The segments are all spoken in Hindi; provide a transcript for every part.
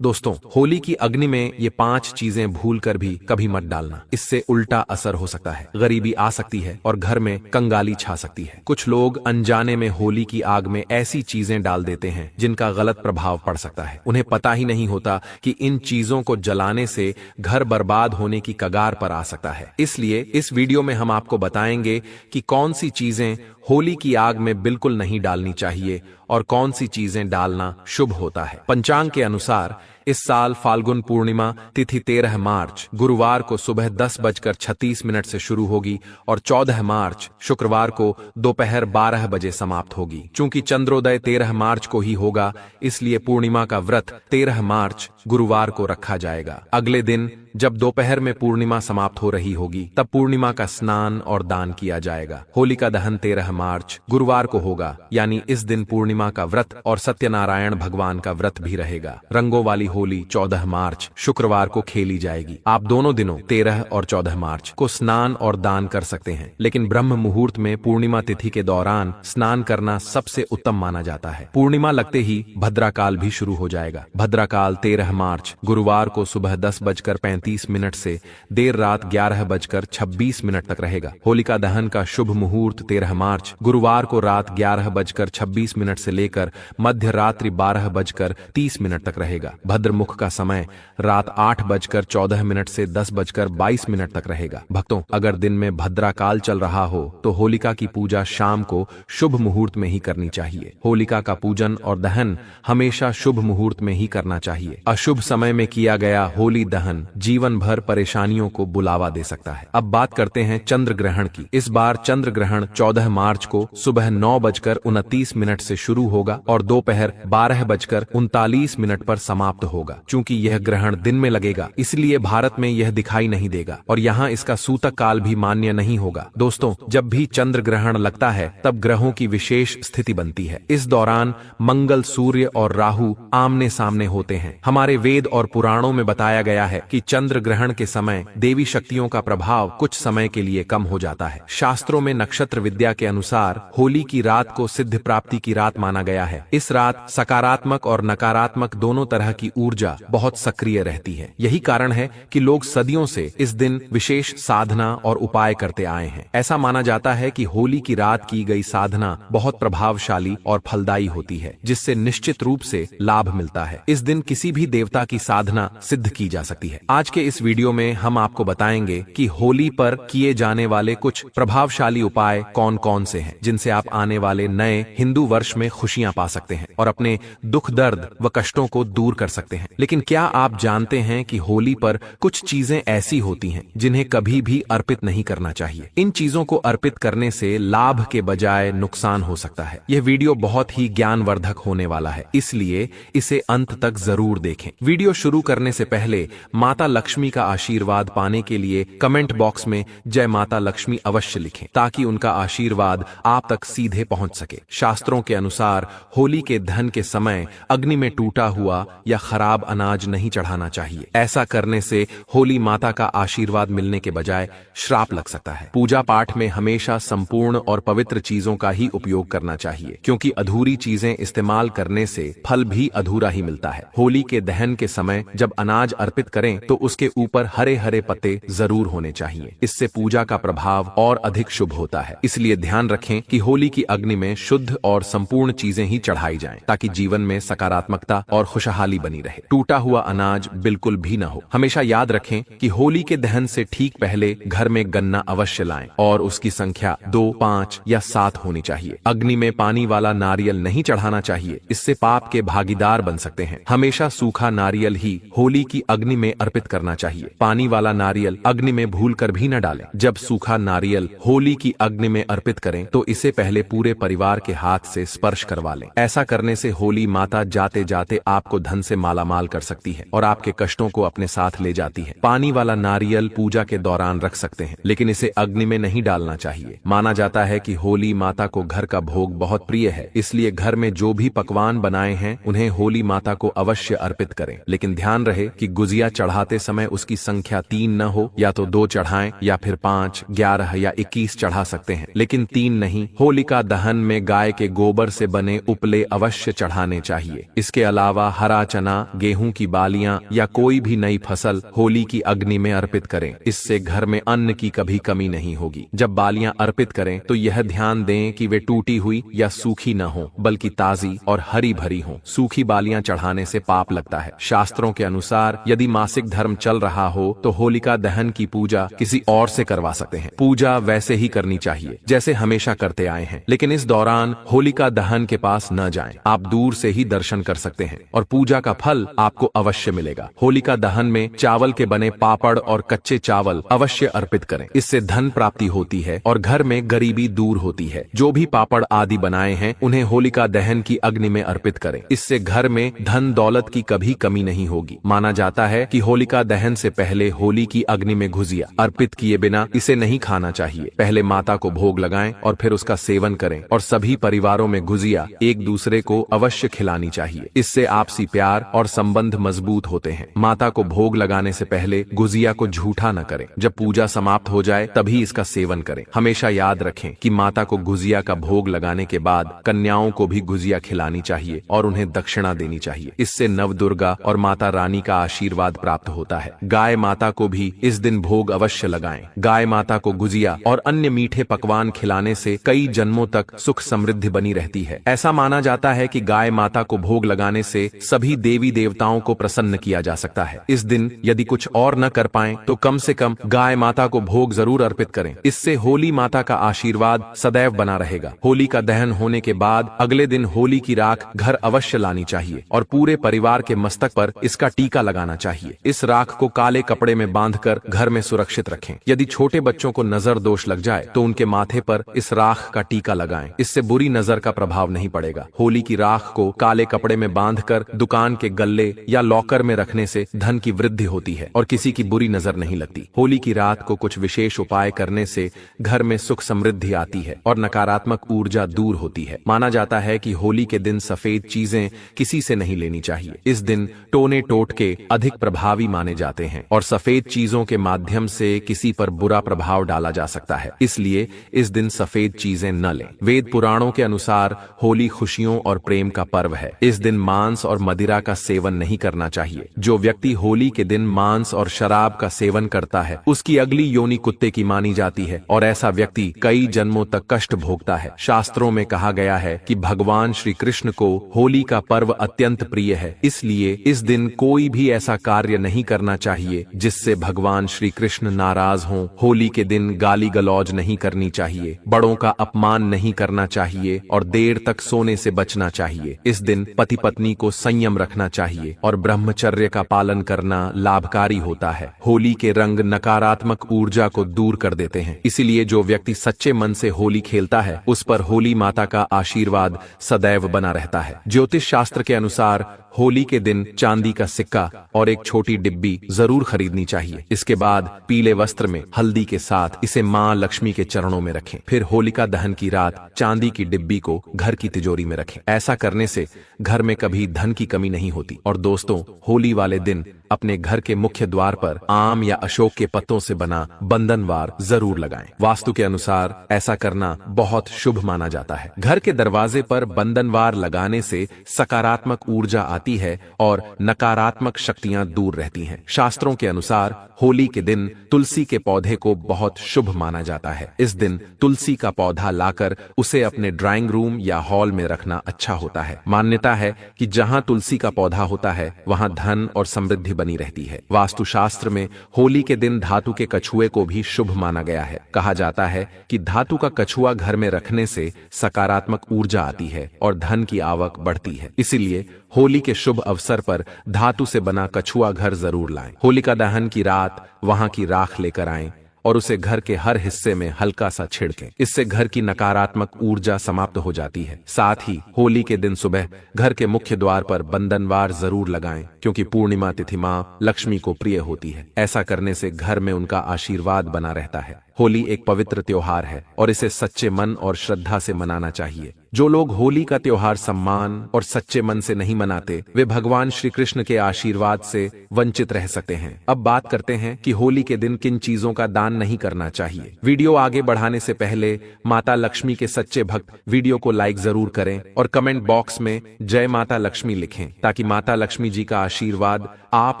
दोस्तों, होली की अग्नि में ये 5 चीजें भूलकर भी कभी मत डालना। इससे उल्टा असर हो सकता है, गरीबी आ सकती है और घर में कंगाली छा सकती है। कुछ लोग अनजाने में होली की आग में ऐसी चीजें डाल देते हैं जिनका गलत प्रभाव पड़ सकता है। उन्हें पता ही नहीं होता कि इन चीजों को जलाने से घर बर्बाद होने की कगार पर आ सकता है। इसलिए इस वीडियो में हम आपको बताएंगे कि कौन सी चीजें होली की आग में बिल्कुल नहीं डालनी चाहिए और कौन सी चीजें डालना शुभ होता है। पंचांग के अनुसार इस साल फाल्गुन पूर्णिमा तिथि 13 मार्च गुरुवार को सुबह 10:36 से शुरू होगी और 14 मार्च शुक्रवार को दोपहर 12 बजे समाप्त होगी। चूंकि चंद्रोदय 13 मार्च को ही होगा, इसलिए पूर्णिमा का व्रत 13 मार्च गुरुवार को रखा जाएगा। अगले दिन जब दोपहर में पूर्णिमा समाप्त हो रही होगी, तब पूर्णिमा का स्नान और दान किया जाएगा। होलिका दहन 13 मार्च गुरुवार को होगा, यानी इस दिन पूर्णिमा का व्रत और सत्यनारायण भगवान का व्रत भी रहेगा। रंगों वाली होली 14 मार्च शुक्रवार को खेली जाएगी। आप दोनों दिनों 13 और 14 मार्च को स्नान और दान कर सकते हैं, लेकिन ब्रह्म मुहूर्त में पूर्णिमा तिथि के दौरान स्नान करना सबसे उत्तम माना जाता है। पूर्णिमा लगते ही भद्राकाल भी शुरू हो जाएगा। भद्राकाल 13 मार्च गुरुवार को सुबह 10:35 से देर रात 11:26 तक रहेगा। होलिका दहन का शुभ मुहूर्त 13 मार्च गुरुवार को रात 11:26 से लेकर मध्य रात्रि 12:30 तक रहेगा। भद्रमुख का समय रात 8:14 से 10:22 तक रहेगा। भक्तों, अगर दिन में भद्राकाल चल रहा हो तो होलिका की पूजा शाम को शुभ मुहूर्त में ही करनी चाहिए। होलिका का पूजन और दहन हमेशा शुभ मुहूर्त में ही करना चाहिए। अशुभ समय में किया गया होली दहन जीवन भर परेशानियों को बुलावा दे सकता है। अब बात करते हैं चंद्र ग्रहण की। इस बार चंद्र ग्रहण 14 मार्च को सुबह 9:29 से शुरू होगा और दोपहर 12:39 पर समाप्त होगा। चूंकि यह ग्रहण दिन में लगेगा, इसलिए भारत में यह दिखाई नहीं देगा और यहाँ इसका सूतक काल भी मान्य नहीं होगा। दोस्तों, जब भी चंद्र ग्रहण लगता है तब ग्रहों की विशेष स्थिति बनती है। इस दौरान मंगल, सूर्य और राहु आमने सामने होते हैं। हमारे वेद और पुराणों में बताया गया है कि चंद्र ग्रहण के समय देवी शक्तियों का प्रभाव कुछ समय के लिए कम हो जाता है। शास्त्रों में नक्षत्र विद्या के अनुसार होली की रात को सिद्ध प्राप्ति की रात माना गया है। इस रात सकारात्मक और नकारात्मक दोनों तरह की ऊर्जा बहुत सक्रिय रहती है। यही कारण है कि लोग सदियों से इस दिन विशेष साधना और उपाय करते आए हैं। ऐसा माना जाता है कि होली की रात की गई साधना बहुत प्रभावशाली और फलदायी होती है, जिससे निश्चित रूप से लाभ मिलता है। इस दिन किसी भी देवता की साधना सिद्ध की जा सकती है। आज के इस वीडियो में हम आपको बताएंगे कि होली पर किए जाने वाले कुछ प्रभावशाली उपाय कौन कौन से हैं, जिनसे आप आने वाले नए हिंदू वर्ष में खुशियां पा सकते हैं और अपने दुख, दर्द व कष्टों को दूर कर सकते हैं। लेकिन क्या आप जानते हैं कि होली पर कुछ चीजें ऐसी होती हैं जिन्हें कभी भी अर्पित नहीं करना चाहिए। इन चीजों को अर्पित करने से लाभ के बजाय नुकसान हो सकता है। यह वीडियो बहुत ही ज्ञानवर्धक होने वाला है, इसलिए इसे अंत तक जरूर देखें। वीडियो शुरू करने से पहले माता लक्ष्मी का आशीर्वाद पाने के लिए कमेंट बॉक्स में जय माता लक्ष्मी अवश्य लिखें, ताकि उनका आशीर्वाद आप तक सीधे पहुंच सके। शास्त्रों के अनुसार होली के दहन के समय अग्नि में टूटा हुआ या खराब अनाज नहीं चढ़ाना चाहिए। ऐसा करने से होली माता का आशीर्वाद मिलने के बजाय श्राप लग सकता है। पूजा पाठ में हमेशा संपूर्ण और पवित्र चीजों का ही उपयोग करना चाहिए, क्योंकि अधूरी चीजें इस्तेमाल करने से फल भी अधूरा ही मिलता है। होली के दहन के समय जब अनाज अर्पित करें तो उसके ऊपर हरे हरे पत्ते जरूर होने चाहिए। इससे पूजा का प्रभाव और अधिक शुभ होता है। इसलिए ध्यान रखें कि होली की अग्नि में शुद्ध और संपूर्ण चीजें ही चढ़ाई जाएं, ताकि जीवन में सकारात्मकता और खुशहाली बनी रहे। टूटा हुआ अनाज बिल्कुल भी न हो। हमेशा याद रखें कि होली के दहन से ठीक पहले घर में गन्ना अवश्य लाएं और उसकी संख्या 2, 5 या 7 होनी चाहिए। अग्नि में पानी वाला नारियल नहीं चढ़ाना चाहिए, इससे पाप के भागीदार बन सकते हैं। हमेशा सूखा नारियल ही होली की अग्नि में अर्पित करना चाहिए। पानी वाला नारियल अग्नि में भूलकर भी न डालें। जब सूखा नारियल होली की अग्नि में अर्पित करें तो इसे पहले पूरे परिवार के हाथ से स्पर्श करवा लें। ऐसा करने से होली माता जाते जाते आपको धन से मालामाल कर सकती है और आपके कष्टों को अपने साथ ले जाती है। पानी वाला नारियल पूजा के दौरान रख सकते हैं, लेकिन इसे अग्नि में नहीं डालना चाहिए। माना जाता है कि होली माता को घर का भोग बहुत प्रिय है, इसलिए घर में जो भी पकवान बनाए हैं उन्हें होली माता को अवश्य अर्पित करें। लेकिन ध्यान रहे कि गुजिया चढ़ाते समय उसकी संख्या 3 न हो। या तो 2 चढ़ाएं या फिर 5, 11 या 21 चढ़ा सकते हैं, लेकिन 3 नहीं। होलिका दहन में गाय के गोबर से बने उपले अवश्य चढ़ाने चाहिए। इसके अलावा हरा चना, गेहूं की बालियां या कोई भी नई फसल होली की अग्नि में अर्पित करें। इससे घर में अन्न की कभी कमी नहीं होगी। जब बालियां अर्पित करें तो यह ध्यान दें कि वे टूटी हुई या सूखी न हो, बल्कि ताजी और हरी भरी हों। सूखी बालियां चढ़ाने से पाप लगता है। शास्त्रों के अनुसार यदि मासिक धर्म चल रहा हो तो होलिका दहन की पूजा किसी और से करवा सकते हैं। पूजा वैसे ही करनी चाहिए जैसे हमेशा करते आए हैं, लेकिन इस दौरान होलिका दहन के पास न जाएं। आप दूर से ही दर्शन कर सकते हैं और पूजा का फल आपको अवश्य मिलेगा। होलिका दहन में चावल के बने पापड़ और कच्चे चावल अवश्य अर्पित करें। इससे धन प्राप्ति होती है और घर में गरीबी दूर होती है। जो भी पापड़ आदि बनाए हैं उन्हें होलिका दहन की अग्नि में अर्पित करें। इससे घर में धन दौलत की कभी कमी नहीं होगी। माना जाता है कि होलिका दहन से पहले होली की अग्नि में गुजिया अर्पित किए बिना इसे नहीं खाना चाहिए। पहले माता को भोग लगाएं और फिर उसका सेवन करें और सभी परिवारों में गुजिया एक दूसरे को अवश्य खिलानी चाहिए। इससे आपसी प्यार और संबंध मजबूत होते हैं। माता को भोग लगाने से पहले गुजिया को झूठा न करें। जब पूजा समाप्त हो जाए तभी इसका सेवन करें। हमेशा याद रखें कि माता को गुजिया का भोग लगाने के बाद कन्याओं को भी गुजिया खिलानी चाहिए और उन्हें दक्षिणा देनी चाहिए। इससे नवदुर्गा और माता रानी का आशीर्वाद प्राप्त होता है। गाय माता को भी इस दिन भोग अवश्य लगाएं। गाय माता को गुजिया और अन्य मीठे पकवान खिलाने से कई जन्मों तक सुख समृद्धि बनी रहती है। ऐसा माना जाता है कि गाय माता को भोग लगाने से सभी देवी देवताओं को प्रसन्न किया जा सकता है। इस दिन यदि कुछ और न कर पाएं तो कम से कम गाय माता को भोग जरूर अर्पित करें। इससे होली माता का आशीर्वाद सदैव बना रहेगा। होली का दहन होने के बाद अगले दिन होली की राख घर अवश्य लानी चाहिए और पूरे परिवार के मस्तक पर इसका टीका लगाना चाहिए। इस राख को काले कपड़े में बांधकर घर में सुरक्षित रखें। यदि छोटे बच्चों को नजर दोष लग जाए तो उनके माथे पर इस राख का टीका लगाएं। इससे बुरी नजर का प्रभाव नहीं पड़ेगा। होली की राख को काले कपड़े में बांधकर दुकान के गल्ले या लॉकर में रखने से धन की वृद्धि होती है और किसी की बुरी नजर नहीं लगती। होली की रात को कुछ विशेष उपाय करने से घर में सुख समृद्धि आती है और नकारात्मक ऊर्जा दूर होती है। माना जाता है कि होली के दिन सफेद चीजें किसी से नहीं लेनी चाहिए। इस दिन टोने टोटके अधिक प्रभावी माने जाते हैं और सफेद चीजों के माध्यम से किसी पर बुरा प्रभाव डाला जा सकता है। इसलिए इस दिन सफेद चीजें न लें। वेद पुराणों के अनुसार होली खुशियों और प्रेम का पर्व है। इस दिन मांस और मदिरा का सेवन नहीं करना चाहिए। जो व्यक्ति होली के दिन मांस और शराब का सेवन करता है उसकी अगली योनि कुत्ते की मानी जाती है और ऐसा व्यक्ति कई जन्मों तक कष्ट भोगता है। शास्त्रों में कहा गया है कि भगवान श्री कृष्ण को होली का पर्व अत्यंत प्रिय है। इसलिए इस दिन कोई भी ऐसा कार्य नहीं करना चाहिए जिससे भगवान श्री कृष्ण नाराज हों। होली के दिन गाली गलौज नहीं करनी चाहिए, बड़ों का अपमान नहीं करना चाहिए और देर तक सोने से बचना चाहिए। इस दिन पति पत्नी को संयम रखना चाहिए और ब्रह्मचर्य का पालन करना लाभकारी होता है। होली के रंग नकारात्मक ऊर्जा को दूर कर देते हैं। इसीलिए जो व्यक्ति सच्चे मन से होली खेलता है उस पर होली माता का आशीर्वाद सदैव बना रहता है। ज्योतिष शास्त्र के अनुसार होली के दिन चांदी का सिक्का और एक छोटी डिब्बी जरूर खरीदनी चाहिए। इसके बाद पीले वस्त्र में हल्दी के साथ इसे मां लक्ष्मी के चरणों में रखें। फिर होलिका दहन की रात चांदी की डिब्बी को घर की तिजोरी में रखें। ऐसा करने से घर में कभी धन की कमी नहीं होती। और दोस्तों, होली वाले दिन अपने घर के मुख्य द्वार पर आम या अशोक के पत्तों से बना बंधनवार जरूर लगाएं। वास्तु के अनुसार ऐसा करना बहुत शुभ माना जाता है। घर के दरवाजे पर बंधनवार लगाने से सकारात्मक ऊर्जा आती है और नकारात्मक शक्तियां दूर रहती हैं। शास्त्रों के अनुसार होली के दिन तुलसी के पौधे को बहुत शुभ माना जाता है। इस दिन तुलसी का पौधा लाकर उसे अपने ड्राइंग रूम या हॉल में रखना अच्छा होता है। मान्यता है कि जहां तुलसी का पौधा होता है वहां धन और समृद्धि बनी रहती है। वास्तुशास्त्र में होली के दिन धातु के कछुए को भी शुभ माना गया है। कहा जाता है कि धातु का कछुआ घर में रखने से सकारात्मक ऊर्जा आती है और धन की आवक बढ़ती है। इसीलिए होली के शुभ अवसर पर धातु से बना कछुआ घर जरूर लाएं। होलिका दहन की रात वहां की राख लेकर आएं और उसे घर के हर हिस्से में हल्का सा छिड़कें। इससे घर की नकारात्मक ऊर्जा समाप्त हो जाती है। साथ ही होली के दिन सुबह घर के मुख्य द्वार पर बंधनवार जरूर लगाएं, क्योंकि पूर्णिमा तिथि मां लक्ष्मी को प्रिय होती है। ऐसा करने से घर में उनका आशीर्वाद बना रहता है। होली एक पवित्र त्योहार है और इसे सच्चे मन और श्रद्धा से मनाना चाहिए। जो लोग होली का त्योहार सम्मान और सच्चे मन से नहीं मनाते, वे भगवान श्री कृष्ण के आशीर्वाद से वंचित रह सकते हैं। अब बात करते हैं कि होली के दिन किन चीजों का दान नहीं करना चाहिए। वीडियो आगे बढ़ाने से पहले माता लक्ष्मी के सच्चे भक्त वीडियो को लाइक जरूर करें और कमेंट बॉक्स में जय माता लक्ष्मी लिखें, ताकि माता लक्ष्मी जी का आशीर्वाद आप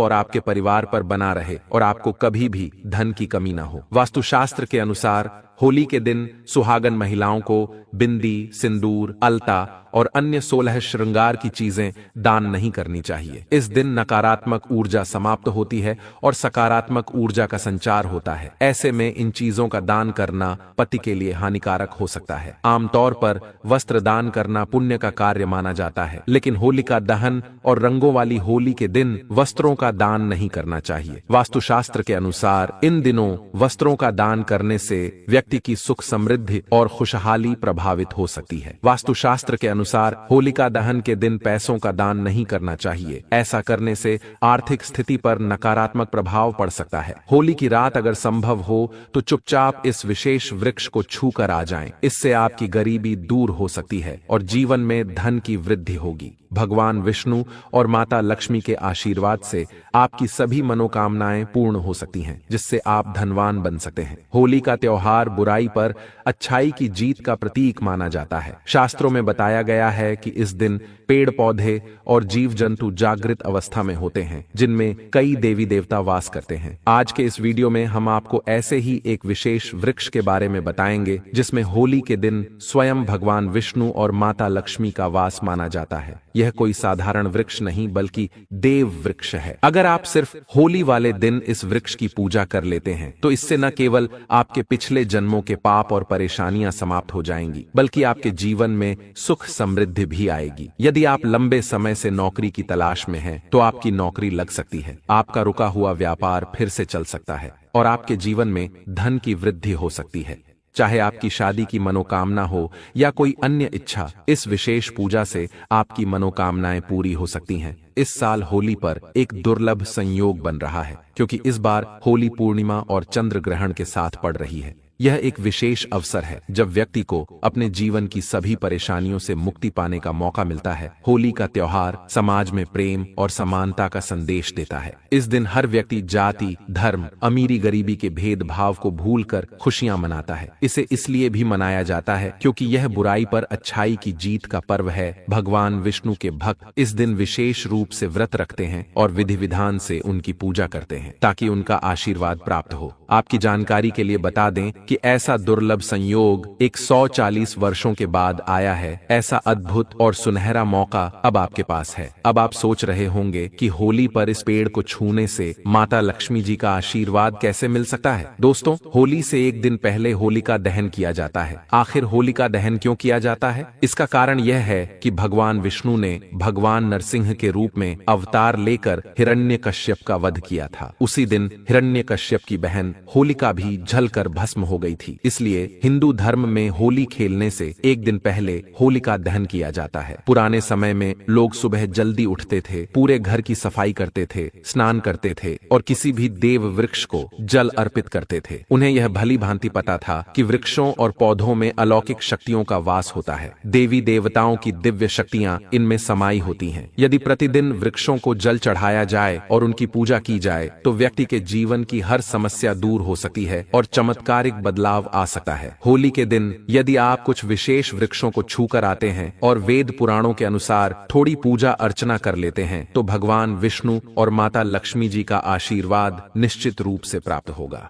और आपके परिवार पर बना रहे और आपको कभी भी धन की कमी ना हो। वास्तुशास्त्र के अनुसार होली के दिन सुहागन महिलाओं को बिंदी, सिंदूर, अलता और अन्य 16 श्रृंगार की चीजें दान नहीं करनी चाहिए। इस दिन नकारात्मक ऊर्जा समाप्त होती है और सकारात्मक ऊर्जा का संचार होता है। ऐसे में इन चीजों का दान करना पति के लिए हानिकारक हो सकता है। आमतौर पर वस्त्र दान करना पुण्य का कार्य माना जाता है, लेकिन होलिका दहन और रंगों वाली होली के दिन वस्त्रों का दान नहीं करना चाहिए। वास्तुशास्त्र के अनुसार इन दिनों वस्त्रों का दान करने से व्यक्ति की सुख समृद्धि और खुशहाली प्रभावित हो सकती है। वास्तुशास्त्र के अनुसार होलिका दहन के दिन पैसों का दान नहीं करना चाहिए। ऐसा करने से आर्थिक स्थिति पर नकारात्मक प्रभाव पड़ सकता है। होली की रात अगर संभव हो तो चुपचाप इस विशेष वृक्ष को छूकर आ जाएं। इससे आपकी गरीबी दूर हो सकती है और जीवन में धन की वृद्धि होगी। भगवान विष्णु और माता लक्ष्मी के आशीर्वाद से आपकी सभी मनोकामनाएं पूर्ण हो सकती हैं, जिससे आप धनवान बन सकते हैं। होली का त्योहार बुराई पर अच्छाई की जीत का प्रतीक माना जाता है। शास्त्रों में बताया गया है कि इस दिन पेड़ पौधे और जीव जंतु जागृत अवस्था में होते हैं, जिनमें कई देवी देवता वास करते हैं। आज के इस वीडियो में हम आपको ऐसे ही एक विशेष वृक्ष के बारे में बताएंगे, जिसमें होली के दिन स्वयं भगवान विष्णु और माता लक्ष्मी का वास माना जाता है। यह कोई साधारण वृक्ष नहीं बल्कि देव वृक्ष है। अगर आप सिर्फ होली वाले दिन इस वृक्ष की पूजा कर लेते हैं तो इससे न केवल आपके पिछले जन्मों के पाप और परेशानियां समाप्त हो जाएंगी, बल्कि आपके जीवन में सुख समृद्धि भी आएगी। यदि आप लंबे समय से नौकरी की तलाश में हैं, तो आपकी नौकरी लग सकती है। आपका रुका हुआ व्यापार फिर से चल सकता है और आपके जीवन में धन की वृद्धि हो सकती है। चाहे आपकी शादी की मनोकामना हो या कोई अन्य इच्छा, इस विशेष पूजा से आपकी मनोकामनाएं पूरी हो सकती हैं। इस साल होली पर एक दुर्लभ संयोग बन रहा है, क्योंकि इस बार होली पूर्णिमा और चंद्र ग्रहण के साथ पड़ रही है। यह एक विशेष अवसर है जब व्यक्ति को अपने जीवन की सभी परेशानियों से मुक्ति पाने का मौका मिलता है। होली का त्योहार समाज में प्रेम और समानता का संदेश देता है। इस दिन हर व्यक्ति जाति, धर्म, अमीरी गरीबी के भेदभाव को भूलकर खुशियां मनाता है। इसे इसलिए भी मनाया जाता है क्योंकि यह बुराई पर अच्छाई की जीत का पर्व है। भगवान विष्णु के भक्त इस दिन विशेष रूप से व्रत रखते हैं और विधि विधान से उनकी पूजा करते हैं, ताकि उनका आशीर्वाद प्राप्त हो। आपकी जानकारी के लिए बता दें कि ऐसा दुर्लभ संयोग 140 वर्षों के बाद आया है। ऐसा अद्भुत और सुनहरा मौका अब आपके पास है। अब आप सोच रहे होंगे कि होली पर इस पेड़ को छूने से माता लक्ष्मी जी का आशीर्वाद कैसे मिल सकता है। दोस्तों, होली से एक दिन पहले होलिका दहन किया जाता है। आखिर होलिका दहन क्यों किया जाता है? इसका कारण यह है कि भगवान विष्णु ने भगवान नरसिंह के रूप में अवतार लेकर हिरण्यकश्यप का वध किया था। उसी दिन हिरण्यकश्यप की बहन होलिका भी जलकर भस्म हो गई थी। इसलिए हिंदू धर्म में होली खेलने से एक दिन पहले होलिका दहन किया जाता है। पुराने समय में लोग सुबह जल्दी उठते थे, पूरे घर की सफाई करते थे, स्नान करते थे और किसी भी देव वृक्ष को जल अर्पित करते थे। उन्हें यह भली भांति पता था कि वृक्षों और पौधों में अलौकिक शक्तियों का वास होता है। देवी देवताओं की दिव्य शक्तियां इनमें समाई होती हैं। यदि प्रतिदिन वृक्षों को जल चढ़ाया जाए और उनकी पूजा की जाए तो व्यक्ति के जीवन की हर समस्या दूर हो सकती है और चमत्कारिक बदलाव आ सकता है। होली के दिन यदि आप कुछ विशेष वृक्षों को छूकर आते हैं और वेद पुराणों के अनुसार थोड़ी पूजा अर्चना कर लेते हैं तो भगवान विष्णु और माता लक्ष्मी जी का आशीर्वाद निश्चित रूप से प्राप्त होगा।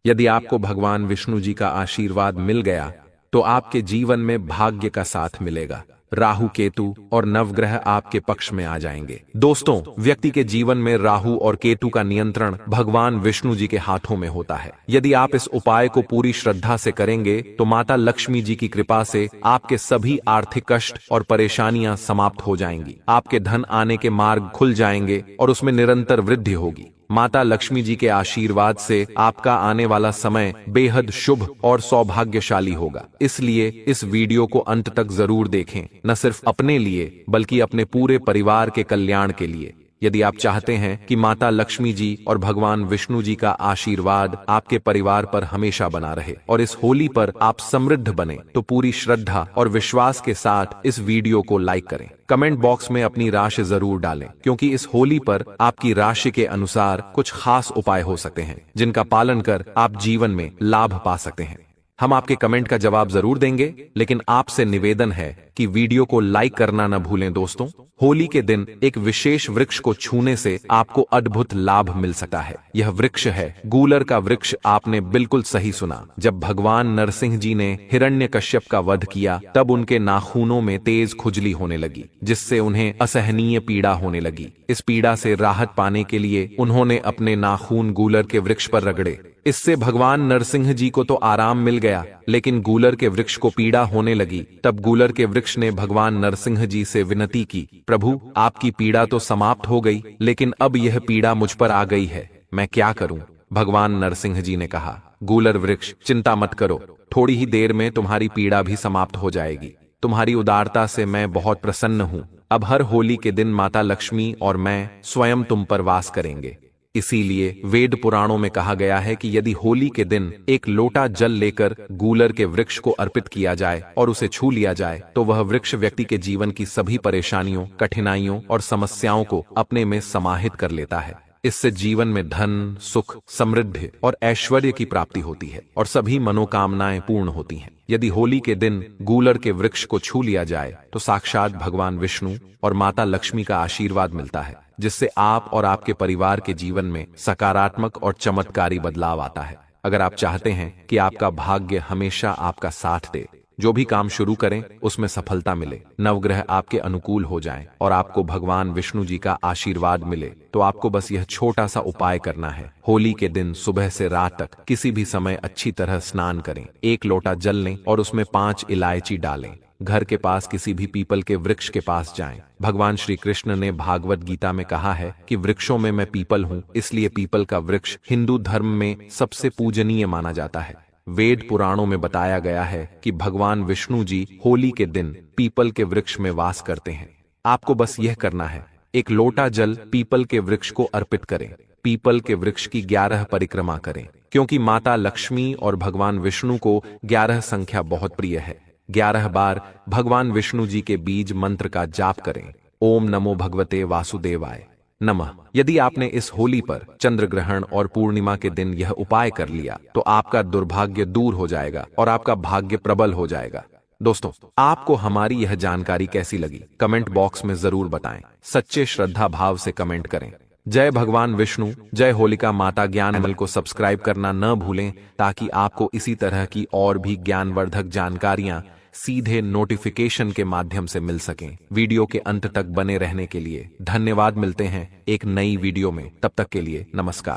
यदि आपको भगवान विष्णु जी का आशीर्वाद मिल गया तो आपके जीवन में भाग्य का साथ मिलेगा। राहु, केतु और नवग्रह आपके पक्ष में आ जाएंगे। दोस्तों, व्यक्ति के जीवन में राहु और केतु का नियंत्रण भगवान विष्णु जी के हाथों में होता है। यदि आप इस उपाय को पूरी श्रद्धा से करेंगे तो माता लक्ष्मी जी की कृपा से आपके सभी आर्थिक कष्ट और परेशानियां समाप्त हो जाएंगी। आपके धन आने के मार्ग खुल जाएंगे और उसमें निरंतर वृद्धि होगी। माता लक्ष्मी जी के आशीर्वाद से आपका आने वाला समय बेहद शुभ और सौभाग्यशाली होगा। इसलिए इस वीडियो को अंत तक जरूर देखें, न सिर्फ अपने लिए बल्कि अपने पूरे परिवार के कल्याण के लिए। यदि आप चाहते हैं कि माता लक्ष्मी जी और भगवान विष्णु जी का आशीर्वाद आपके परिवार पर हमेशा बना रहे और इस होली पर आप समृद्ध बने, तो पूरी श्रद्धा और विश्वास के साथ इस वीडियो को लाइक करें। कमेंट बॉक्स में अपनी राशि जरूर डालें, क्योंकि इस होली पर आपकी राशि के अनुसार कुछ खास उपाय हो सकते हैं जिनका पालन कर आप जीवन में लाभ पा सकते हैं। हम आपके कमेंट का जवाब जरूर देंगे, लेकिन आपसे निवेदन है कि वीडियो को लाइक करना न भूलें। दोस्तों, होली के दिन एक विशेष वृक्ष को छूने से आपको अद्भुत लाभ मिल सकता है। यह वृक्ष है गूलर का वृक्ष। आपने बिल्कुल सही सुना। जब भगवान नरसिंह जी ने हिरण्यकश्यप का वध किया, तब उनके नाखूनों में तेज खुजली होने लगी, जिससे उन्हें असहनीय पीड़ा होने लगी। इस पीड़ा से राहत पाने के लिए उन्होंने अपने नाखून गूलर के वृक्ष पर रगड़े। इससे भगवान नरसिंह जी को तो आराम मिल गया, लेकिन गूलर के वृक्ष को पीड़ा होने लगी। तब गूलर के वृक्ष ने भगवान नरसिंह जी से विनती की, प्रभु, आपकी पीड़ा तो समाप्त हो गई, लेकिन अब यह पीड़ा मुझ पर आ गई है, मैं क्या करूं? भगवान नरसिंह जी ने कहा, गूलर वृक्ष, चिंता मत करो, थोड़ी ही देर में तुम्हारी पीड़ा भी समाप्त हो जाएगी। तुम्हारी उदारता से मैं बहुत प्रसन्न हूं। अब हर होली के दिन माता लक्ष्मी और मैं स्वयं तुम पर वास करेंगे। इसीलिए वेद पुराणों में कहा गया है कि यदि होली के दिन एक लोटा जल लेकर गूलर के वृक्ष को अर्पित किया जाए और उसे छू लिया जाए, तो वह वृक्ष व्यक्ति के जीवन की सभी परेशानियों, कठिनाइयों और समस्याओं को अपने में समाहित कर लेता है। इससे जीवन में धन, सुख, समृद्धि और ऐश्वर्य की प्राप्ति होती है और सभी मनोकामनाएं पूर्ण होती हैं। यदि होली के दिन गूलर के वृक्ष को छू लिया जाए, तो साक्षात भगवान विष्णु और माता लक्ष्मी का आशीर्वाद मिलता है, जिससे आप और आपके परिवार के जीवन में सकारात्मक और चमत्कारी बदलाव आता है। अगर आप चाहते हैं कि आपका भाग्य हमेशा आपका साथ दे, जो भी काम शुरू करें उसमें सफलता मिले, नवग्रह आपके अनुकूल हो जाएं और आपको भगवान विष्णु जी का आशीर्वाद मिले, तो आपको बस यह छोटा सा उपाय करना है। होली के दिन सुबह से रात तक किसी भी समय अच्छी तरह स्नान करें, एक लोटा जल लें और उसमें 5 इलायची डालें। घर के पास किसी भी पीपल के वृक्ष के पास जाएं। भगवान श्री कृष्ण ने भागवत गीता में कहा है कि वृक्षों में मैं पीपल हूँ, इसलिए पीपल का वृक्ष हिंदू धर्म में सबसे पूजनीय माना जाता है। वेद पुराणों में बताया गया है कि भगवान विष्णु जी होली के दिन पीपल के वृक्ष में वास करते हैं। आपको बस यह करना है, एक लोटा जल पीपल के वृक्ष को अर्पित करें, पीपल के वृक्ष की 11 परिक्रमा करें, क्योंकि माता लक्ष्मी और भगवान विष्णु को 11 संख्या बहुत प्रिय है। 11 बार भगवान विष्णु जी के बीज मंत्र का जाप करें। ओम नमो भगवते वासुदेवाय नमः। यदि आपने इस होली पर चंद्र ग्रहण और पूर्णिमा के दिन यह उपाय कर लिया, तो आपका दुर्भाग्य दूर हो जाएगा और आपका भाग्य प्रबल हो जाएगा। दोस्तों, आपको हमारी यह जानकारी कैसी लगी? कमेंट बॉक्स में जरूर बताएं। सच्चे श्रद्धा भाव से कमेंट करें। जय भगवान विष्णु, जय होलिका माता। ज्ञान चैनल को सब्सक्राइब करना न भूलें, ताकि आपको इसी तरह की और भी ज्ञानवर्धक जानकारियां सीधे नोटिफिकेशन के माध्यम से मिल सकें। वीडियो के अंत तक बने रहने के लिए धन्यवाद। मिलते हैं एक नई वीडियो में, तब तक के लिए नमस्कार।